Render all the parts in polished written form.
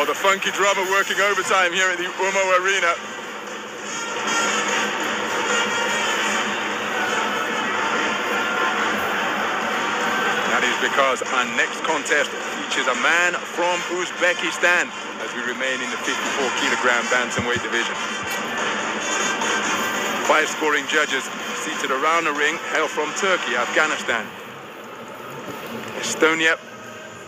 the funky drummer working overtime here at the Umo Arena. That is because our next contest features a man from Uzbekistan as we remain in the 54-kilogram bantamweight division. 5 scoring judges seated around the ring hail from Turkey, Afghanistan, Estonia.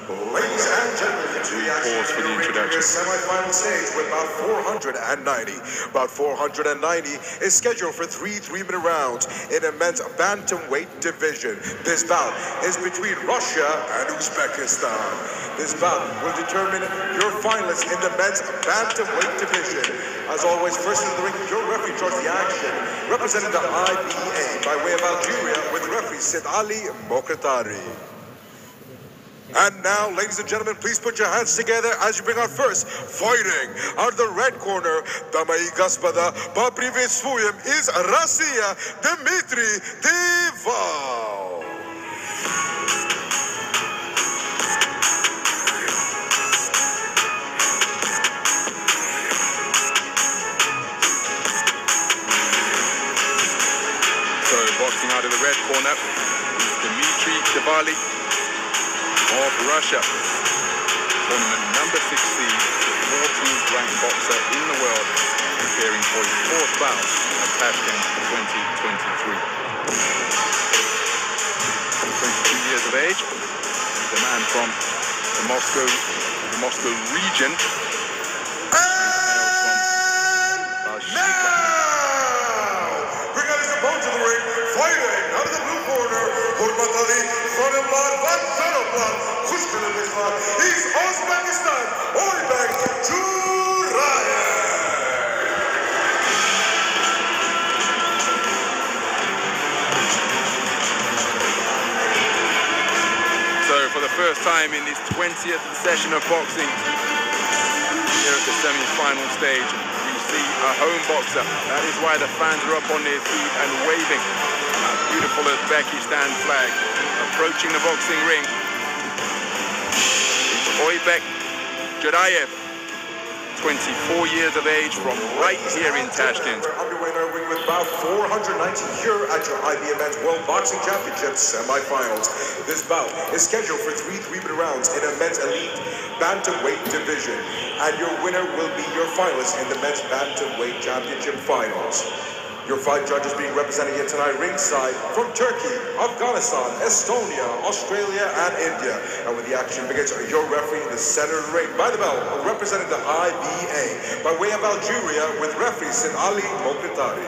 Ladies and gentlemen, Pause for the introduction. Semi-final stage with about 490. About 490 is scheduled for 3 3-minute rounds in a men's bantamweight division. This bout is between Russia and Uzbekistan. This bout will determine your finalists in the men's bantamweight division. As always, first in the ring, your referee starts the action, representing the IBA by way of Algeria with referee Sid Ali Mokhtari. And now, ladies and gentlemen, please put your hands together as you bring our first fighting out of the red corner. Дамы и господа, поприветствуем из России Дмитрий Дивал. So, boxing out of the red corner is Dmitry Dvalny of Russia, tournament number 6 seed, 14th ranked boxer in the world, preparing for his 4th bout at Tashkent 2023. 22 years of age, the man from the Moscow region. And now, bring out his opponent to the ring, fighting out of the blue corner, he's Uzbekistan, Oybek Jo. So for the first time in this 20th session of boxing here at the semi-final stage, we see a home boxer. That is why the fans are up on their feet and waving a beautiful Uzbekistan flag. Approaching the boxing ring, it's Oybek Jo, 24 years of age, from right here in Tashkent. Underway in our ring with about 490 here at your IBA Men's World Boxing Championship semifinals. This bout is scheduled for 3 3-minute rounds in a men's elite bantamweight division, and your winner will be your finalist in the men's bantamweight championship finals. Your 5 judges being represented here tonight ringside from Turkey, Afghanistan, Estonia, Australia, and India. And when the action begins, your referee in the center of the ring by the bell, representing the IBA by way of Algeria with referee Sid Ali Mokhtari.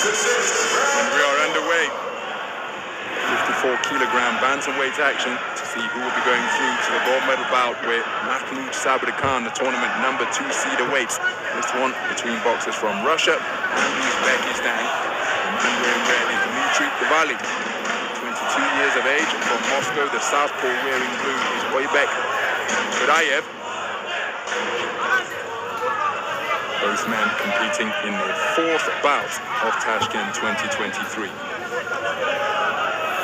And we are underway. 54-kilogram bantamweight action to see who will be going through to the gold medal bout where Mahmoud Sabri-Khan, the tournament number 2 seed, awaits. This one between boxers from Russia and Uzbekistan. And wearing red is Dmitry Dvalny, 22 years of age, from Moscow. The southpaw wearing blue is Oybek Jo. Both men competing in their 4th bout of Tashkent 2023.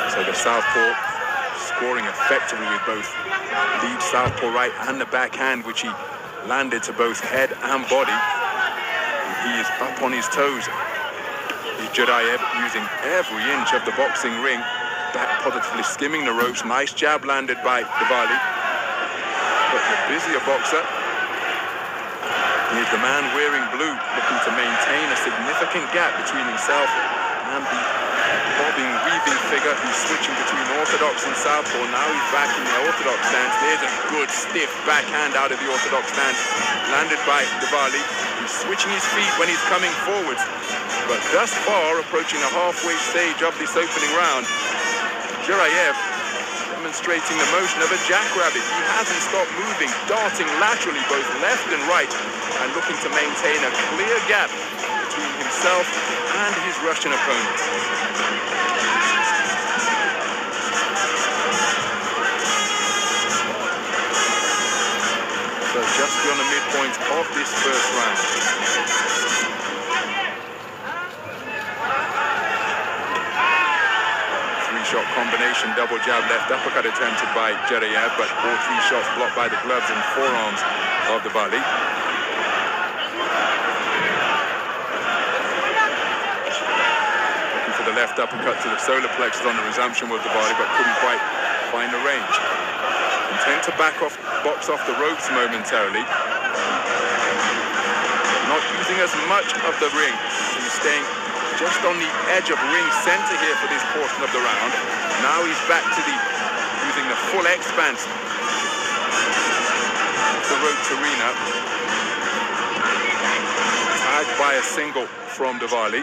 So the southpaw scoring effectively with both lead southpaw right and the backhand, which he landed to both head and body. He is up on his toes. Jo using every inch of the boxing ring, back positively skimming the ropes. Nice jab landed by Dvalny. But the busier boxer is the man wearing blue, looking to maintain a significant gap between himself and the bobbing, weaving figure who's switching between orthodox and southpaw. Now he's back in the orthodox stance. There's a good stiff backhand out of the orthodox stance, landed by Dvalny. He's switching his feet when he's coming forwards. But thus far, approaching the halfway stage of this opening round, Jo demonstrating the motion of a jackrabbit. He hasn't stopped moving, darting laterally both left and right, and looking to maintain a clear gap between himself and his Russian opponent. So just beyond the midpoint of this first round. Three-shot combination, double jab, left uppercut attempted by Rayev, but all three shots blocked by the gloves and forearms of the Bali. Looking for the left uppercut to the solar plexus on the resumption with the Bali, but couldn't quite find the range. Intent to box off the ropes momentarily. Not using as much of the ring. He's staying just on the edge of ring center here for this portion of the round. Now he's back to using the full expanse of the ropes arena. Tagged by a single from Diwali.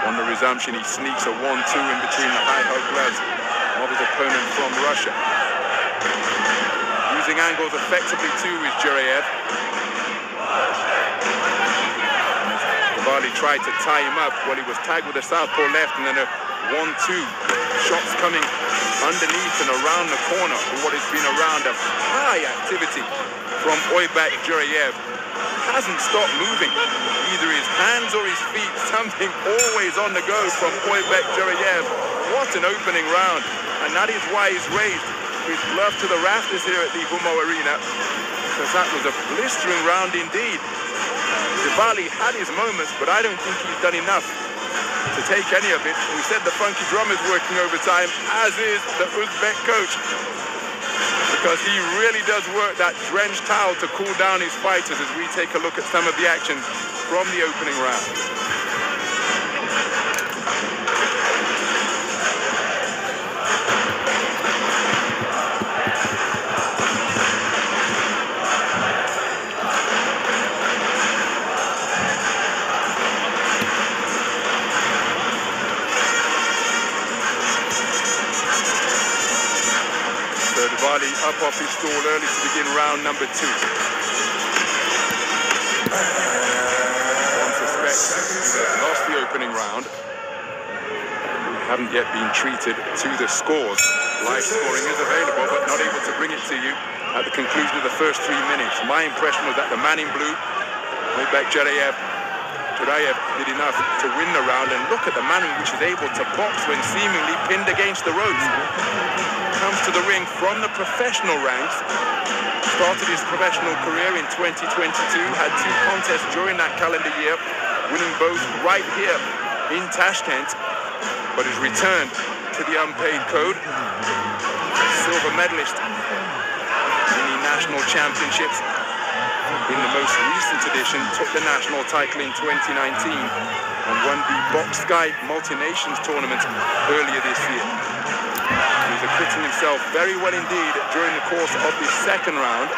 On the resumption, he sneaks a 1-2 in between the high-hug gloves of his opponent from Russia. Using angles effectively too is Rayev. Diwali tried to tie him up while he was tagged with a southpaw left, and then a 1-2. Shots coming underneath and around the corner for what has been a round of high activity from Oybek Jo. Hasn't stopped moving, either his hands or his feet, something always on the go from Oybek Jo. What an opening round, and that is why he's raised his glove to the rafters here at the Humo Arena, because that was a blistering round indeed. Diwali had his moments, but I don't think he's done enough to take any of it. We said the funky drum is working overtime, as is the Uzbek coach, because he really does work that drenched towel to cool down his fighters as we take a look at some of the action from the opening round. Diwali up off his stall early to begin round number 2. One suspects he has lost the opening round. We haven't yet been treated to the scores. Live scoring is available, but not able to bring it to you at the conclusion of the first 3 minutes. My impression was that the man in blue, Oybek Jo, did enough to win the round, and look at the manner in which he's able to box when seemingly pinned against the ropes. Comes to the ring from the professional ranks. Started his professional career in 2022, had 2 contests during that calendar year, winning both right here in Tashkent, but has returned to the unpaid code. Silver medalist in the national championships in the most recent edition, took the national title in 2019 and won the Boks Multi-Nations tournament earlier this year. He's acquitting himself very well indeed during the course of the second round.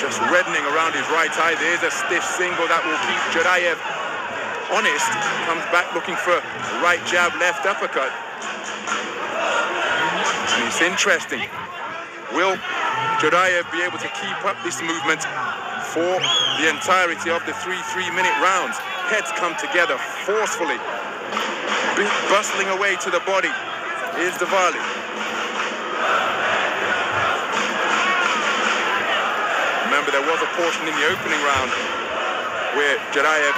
Just reddening around his right eye. There's a stiff single that will keep Rayev honest. Comes back looking for right jab, left uppercut. And it's interesting. Will Rayev be able to keep up this movement for the entirety of the 3 3-minute rounds? Heads come together forcefully. Bustling away to the body is Diwali. Remember, there was a portion in the opening round where Rayev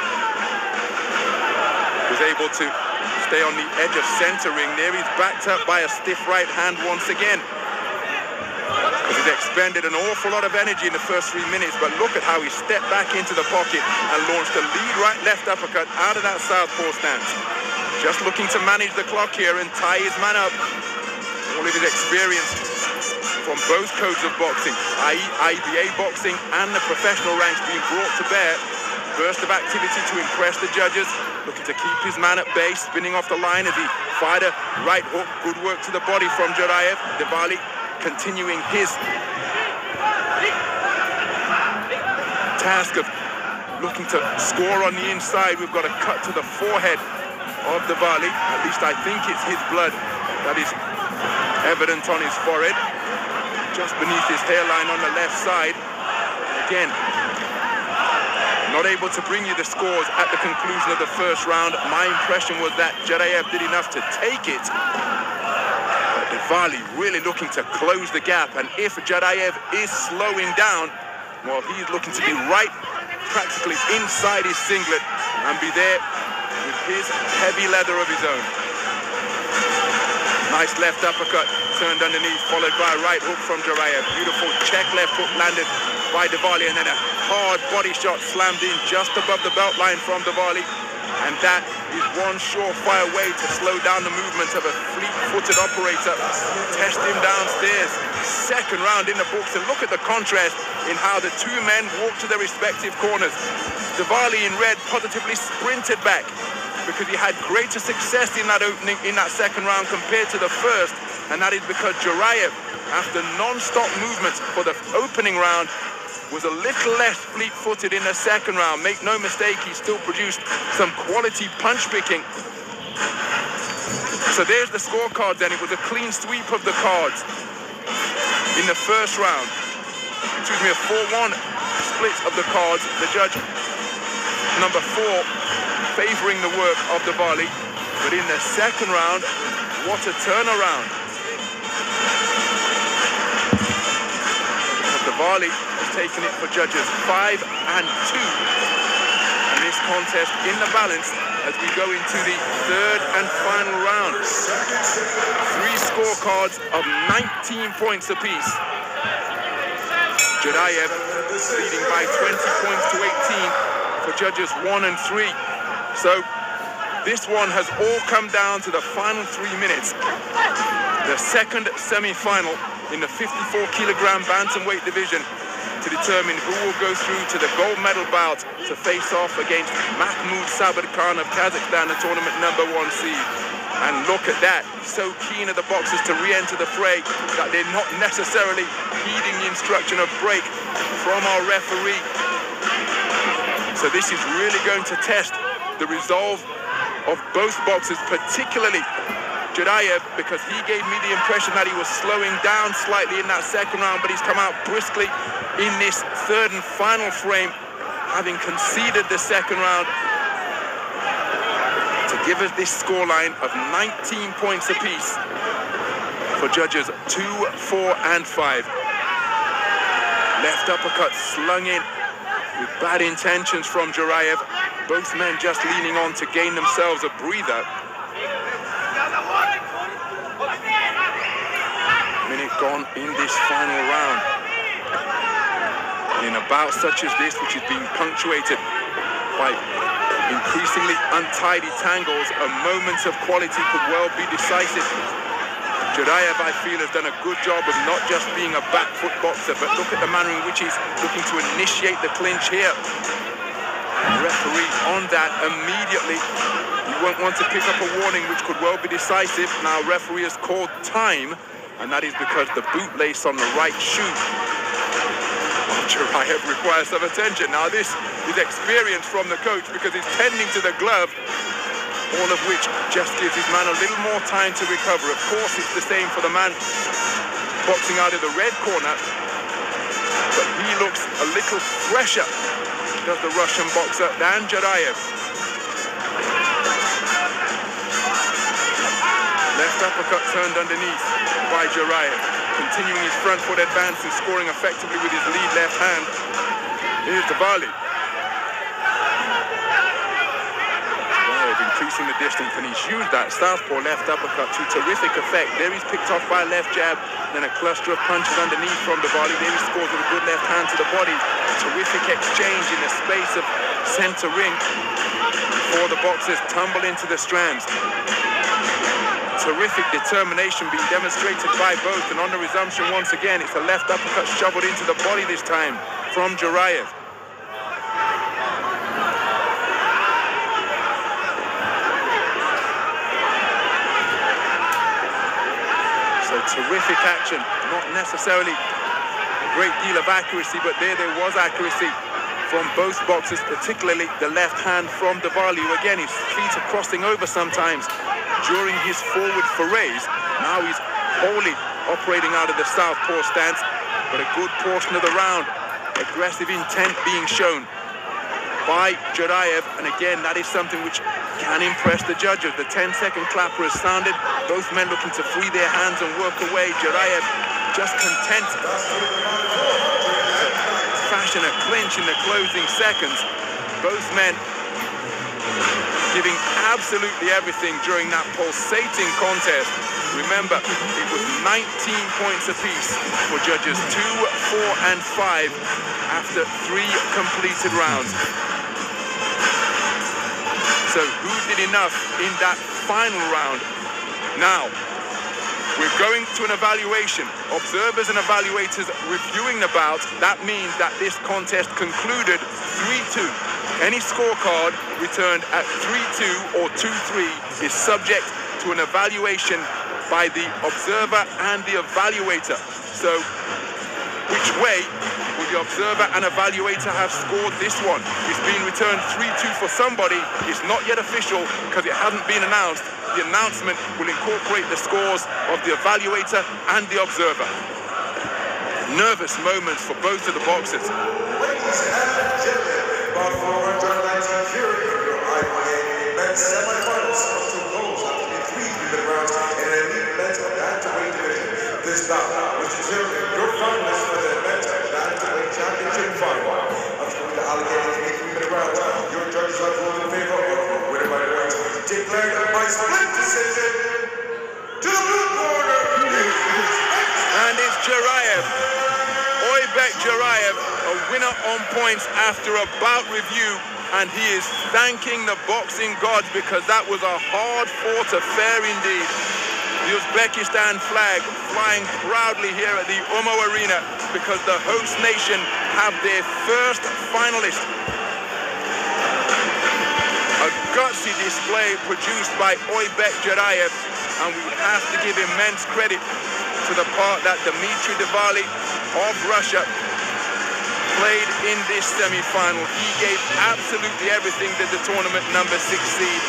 was able to stay on the edge of center ring. There he's backed up by a stiff right hand once again. He's expended an awful lot of energy in the first 3 minutes, but look at how he stepped back into the pocket and launched a lead right-left uppercut out of that southpaw stance. Just looking to manage the clock here and tie his man up. All of his experience from both codes of boxing, i.e. IBA boxing and the professional ranks being brought to bear. Burst of activity to impress the judges, looking to keep his man at bay, spinning off the line as he fired a right hook. Good work to the body from Rayev. Diwali continuing his task of looking to score on the inside. We've got a cut to the forehead of Diwali. At least I think it's his blood that is evident on his forehead, just beneath his hairline on the left side. Again, not able to bring you the scores at the conclusion of the first round. My impression was that Rayev did enough to take it. But Diwali really looking to close the gap. And if Rayev is slowing down, well, he's looking to be right practically inside his singlet and be there with his heavy leather of his own. Nice left uppercut, turned underneath, followed by a right hook from Rayev. Beautiful check left hook landed by Diwali, and then a hard body shot slammed in just above the belt line from Diwali. And that is one surefire way to slow down the movement of a fleet-footed operator. Test him downstairs. Second round in the books, and look at the contrast in how the two men walk to their respective corners. Diwali in red positively sprinted back because he had greater success in that opening, in that second round compared to the first, and that is because Rayev, after non-stop movement for the opening round, was a little less fleet-footed in the second round. Make no mistake, he still produced some quality punch picking. So there's the scorecard then. It was a clean sweep of the cards in the first round. Excuse me, a 4-1 split of the cards. The judge, number 4, favoring the work of Diwali. But in the second round, what a turnaround. Diwali has taken it for judges 5 and 2. And this contest in the balance as we go into the third and final round. 3 scorecards of 19 points apiece. Rayev leading by 20 points to 18 for judges 1 and 3. So this one has all come down to the final 3 minutes. The second semi-final in the 54-kilogram bantamweight division to determine who will go through to the gold medal bout to face off against Mahmoud Sabir Khan of Kazakhstan, the tournament number 1 seed. And look at that, so keen are the boxers to re-enter the fray that they're not necessarily heeding the instruction of break from our referee. So this is really going to test the resolve of both boxers, particularly Rayev, because he gave me the impression that he was slowing down slightly in that second round, but he's come out briskly in this third and final frame, having conceded the second round, to give us this scoreline of 19 points apiece for judges 2, 4, and 5. Left uppercut slung in with bad intentions from Rayev. Both men just leaning on to gain themselves a breather. Minute gone in this final round. In a bout such as this, which is being punctuated by increasingly untidy tangles, a moment of quality could well be decisive. Rayev, I feel, has done a good job of not just being a back foot boxer, but look at the manner in which he's looking to initiate the clinch here. The referee on that immediately. You won't want to pick up a warning which could well be decisive. Now referee has called time, and that is because the bootlace on the right shoe of Rayev requires some attention. Now this is experience from the coach because he's tending to the glove, all of which just gives his man a little more time to recover. Of course, it's the same for the man boxing out of the red corner, but he looks a little fresher, does the Russian boxer, than Rayev. Left uppercut turned underneath by Rayev, continuing his front foot advance and scoring effectively with his lead left hand. Here's Diwali. Increasing the distance, and he's used that southpaw left uppercut to terrific effect. There he's picked off by a left jab, then a cluster of punches underneath from Diwali. There he scores with a good left hand to the body. Terrific exchange in the space of center ring before the boxers tumble into the strands. Terrific determination being demonstrated by both, and on the resumption once again, it's a left uppercut shoveled into the body this time from Rayev. Terrific action, not necessarily a great deal of accuracy, but there was accuracy from both boxers, particularly the left hand from Diwali. Again, his feet are crossing over sometimes during his forward forays. Now he's wholly operating out of the southpaw stance, but a good portion of the round, aggressive intent being shown by Jarayev, and again, that is something which can impress the judges. The 10-second clapper has sounded, both men looking to free their hands and work away. Jarayev just content to fashion a clinch in the closing seconds. Both men giving absolutely everything during that pulsating contest. Remember, it was 19 points apiece for judges 2, 4, and 5 after 3 completed rounds. So who did enough in that final round? Now, we're going to an evaluation. Observers and evaluators reviewing the bout. That means that this contest concluded 3-2. Any scorecard returned at 3-2 or 2-3 is subject to an evaluation by the observer and the evaluator. So, which way will the observer and evaluator have scored this one? It's been returned 3-2 for somebody. It's not yet official because it hasn't been announced. The announcement will incorporate the scores of the evaluator and the observer. Nervous moments for both of the boxers. Ladies and gentlemen, about 419 here in your IBA men's semifinals to close after the 3 3-minute rounds in an elite men's bantamweight division. This bout was determined your finalists for the men's bantamweight championship final. After the allocated 3 3-minute rounds, your judges have ruled in favor of the winner by points, declared by split decision to the blue corner. And it's Jarayev, Oybek Jo, a winner on points after a bout review, and he is thanking the boxing gods because that was a hard-fought affair indeed. The Uzbekistan flag flying proudly here at the Umo Arena because the host nation have their first finalist. A gutsy display produced by Oybek Jarayev, and we have to give immense credit to the part that Dmitry Diwali of Russia played in this semi-final. He gave absolutely everything to the tournament number 6 seed,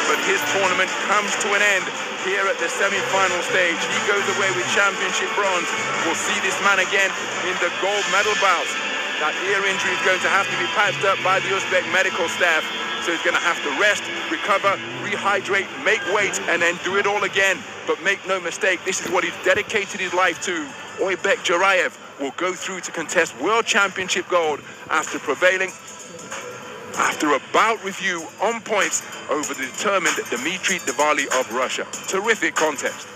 but his tournament comes to an end here at the semi-final stage. He goes away with championship bronze. We'll see this man again in the gold medal bout. That ear injury is going to have to be patched up by the Uzbek medical staff, so he's going to have to rest, recover, rehydrate, make weight, and then do it all again. But make no mistake, this is what he's dedicated his life to. Oybek Jarayev will go through to contest World Championship gold after prevailing after a bout review on points over the determined Dmitry Diwali of Russia. Terrific contest.